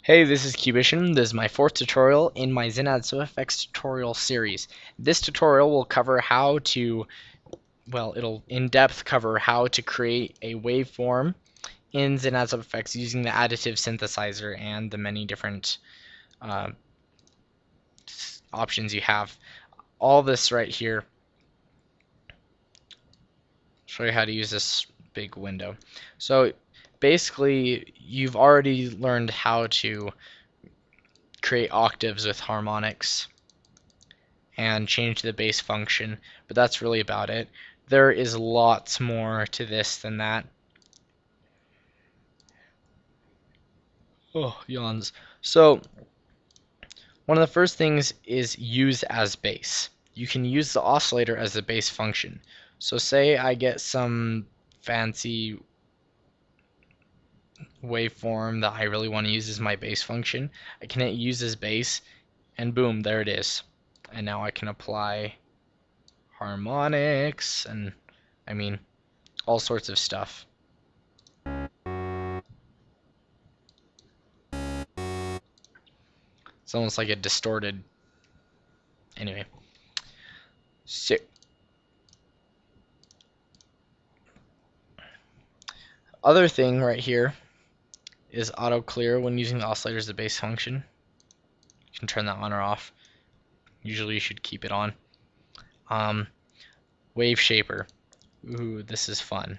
Hey, this is Cubician. This is my fourth tutorial in my ZynAddSubFX tutorial series. This tutorial will cover how to, it'll in-depth cover how to create a waveform in ZynAddSubFX using the additive synthesizer and the many different uh, options you have. All this right here. Show you how to use this big window. So basically, you've already learned how to create octaves with harmonics and change the bass function, but that's really about it. There is lots more to this than that. Oh, yawns. So, one of the first things is use as bass. You can use the oscillator as the bass function. So say I get some fancy waveform that I really want to use as my bass function. I can hit use as bass, and boom, there it is. And now I can apply harmonics and all sorts of stuff. It's almost like a distorted. Anyway. So other thing right here is auto clear when using the oscillator as the bass function. You can turn that on or off. Usually you should keep it on. Waveshaper. Ooh, this is fun.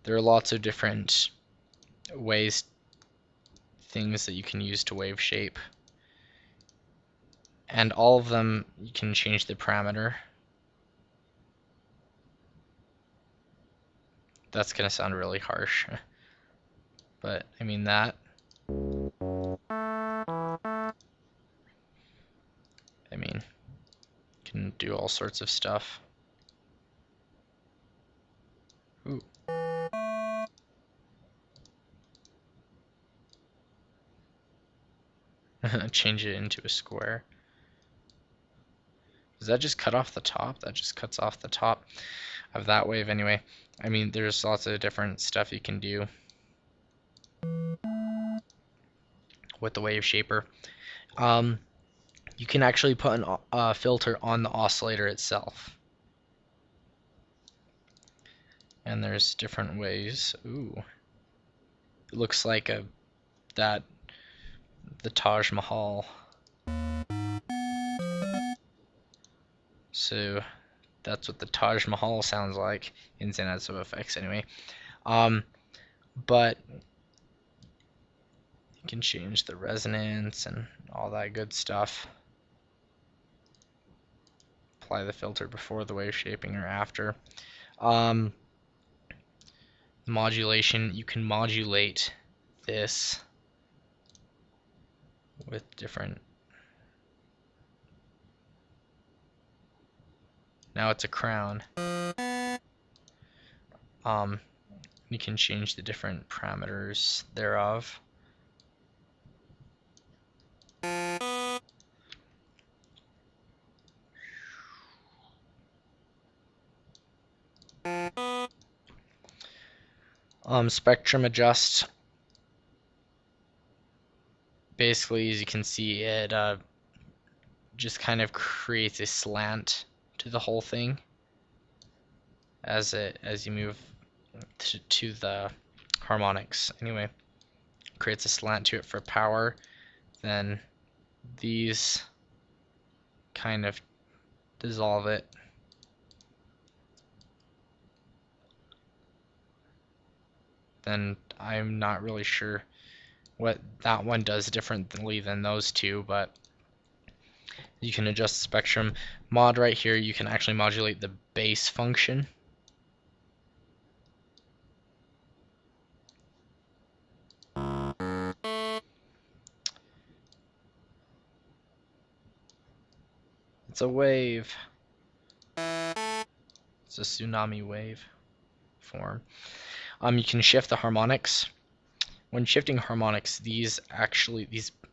There are lots of different things that you can use to wave shape. And all of them, you can change the parameter. That's going to sound really harsh. But, that. Can do all sorts of stuff. Ooh. Change it into a square. Does that just cut off the top? That just cuts off the top of that wave anyway. There's lots of different stuff you can do with the Waveshaper. You can actually put a filter on the oscillator itself. And there's different ways. Ooh. It looks like the Taj Mahal. So that's what the Taj Mahal sounds like in ZynAddSubFX anyway. But you can change the resonance and all that good stuff. Apply the filter before the wave shaping or after. Modulation, you can modulate this with different. Now it's a crown. You can change the different parameters thereof. Spectrum adjust. Basically, as you can see, it just kind of creates a slant to the whole thing as you move to the harmonics. Anyway, creates a slant to it for power. Then these kind of dissolve it. Then I'm not really sure what that one does differently than those two, but you can adjust the spectrum. Mod right here, you can actually modulate the bass function. It's a wave. It's a tsunami wave form. You can shift the harmonics. When shifting harmonics, these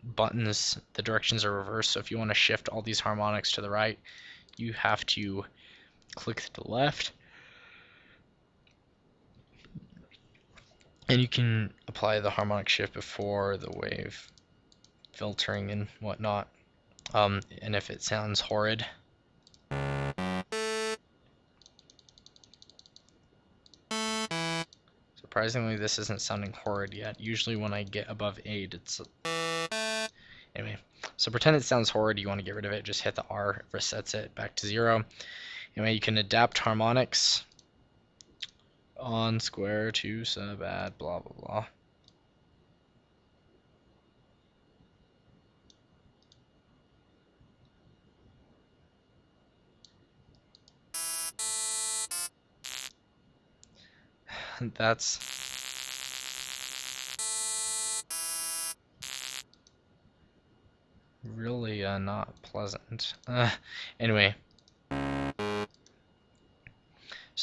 buttons, the directions are reversed. So if you want to shift all these harmonics to the right, you have to click to the left. And you can apply the harmonic shift before the wave filtering and whatnot. And if it sounds horrid, surprisingly this isn't sounding horrid yet. Usually when I get above 8, it's... Anyway, so pretend it sounds horrid, you want to get rid of it, just hit the R, it resets it back to 0. Anyway, you can adapt harmonics on, square, to, sub, add, blah blah blah. That's really not pleasant. Anyway, so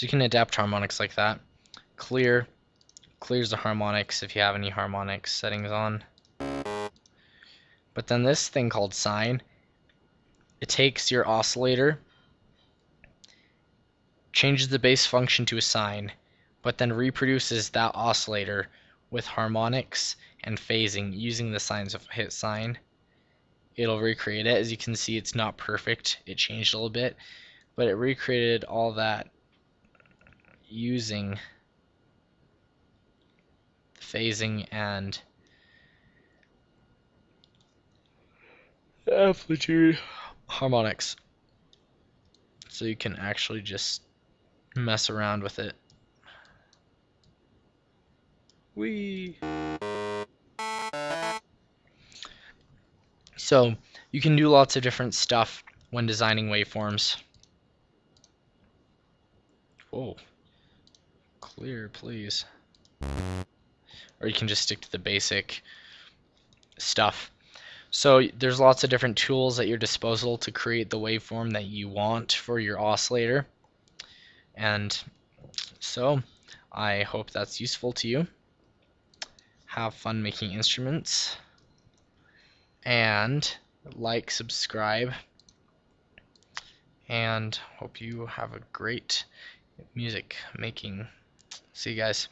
you can adapt harmonics like that. Clears the harmonics if you have any harmonics settings on. But then this thing called sine, it takes your oscillator, changes the base function to a sine, but then reproduces that oscillator with harmonics and phasing using the sines. If I hit sine, it'll recreate it. As you can see, it's not perfect. It changed a little bit, but it recreated all that using phasing and amplitude harmonics. So you can actually just mess around with it. Whee! So you can do lots of different stuff when designing waveforms. Whoa. Clear, please. Or you can just stick to the basic stuff. So there's lots of different tools at your disposal to create the waveform that you want for your oscillator. And so I hope that's useful to you. Have fun making instruments. And like, subscribe. And hope you have a great music making. See you guys.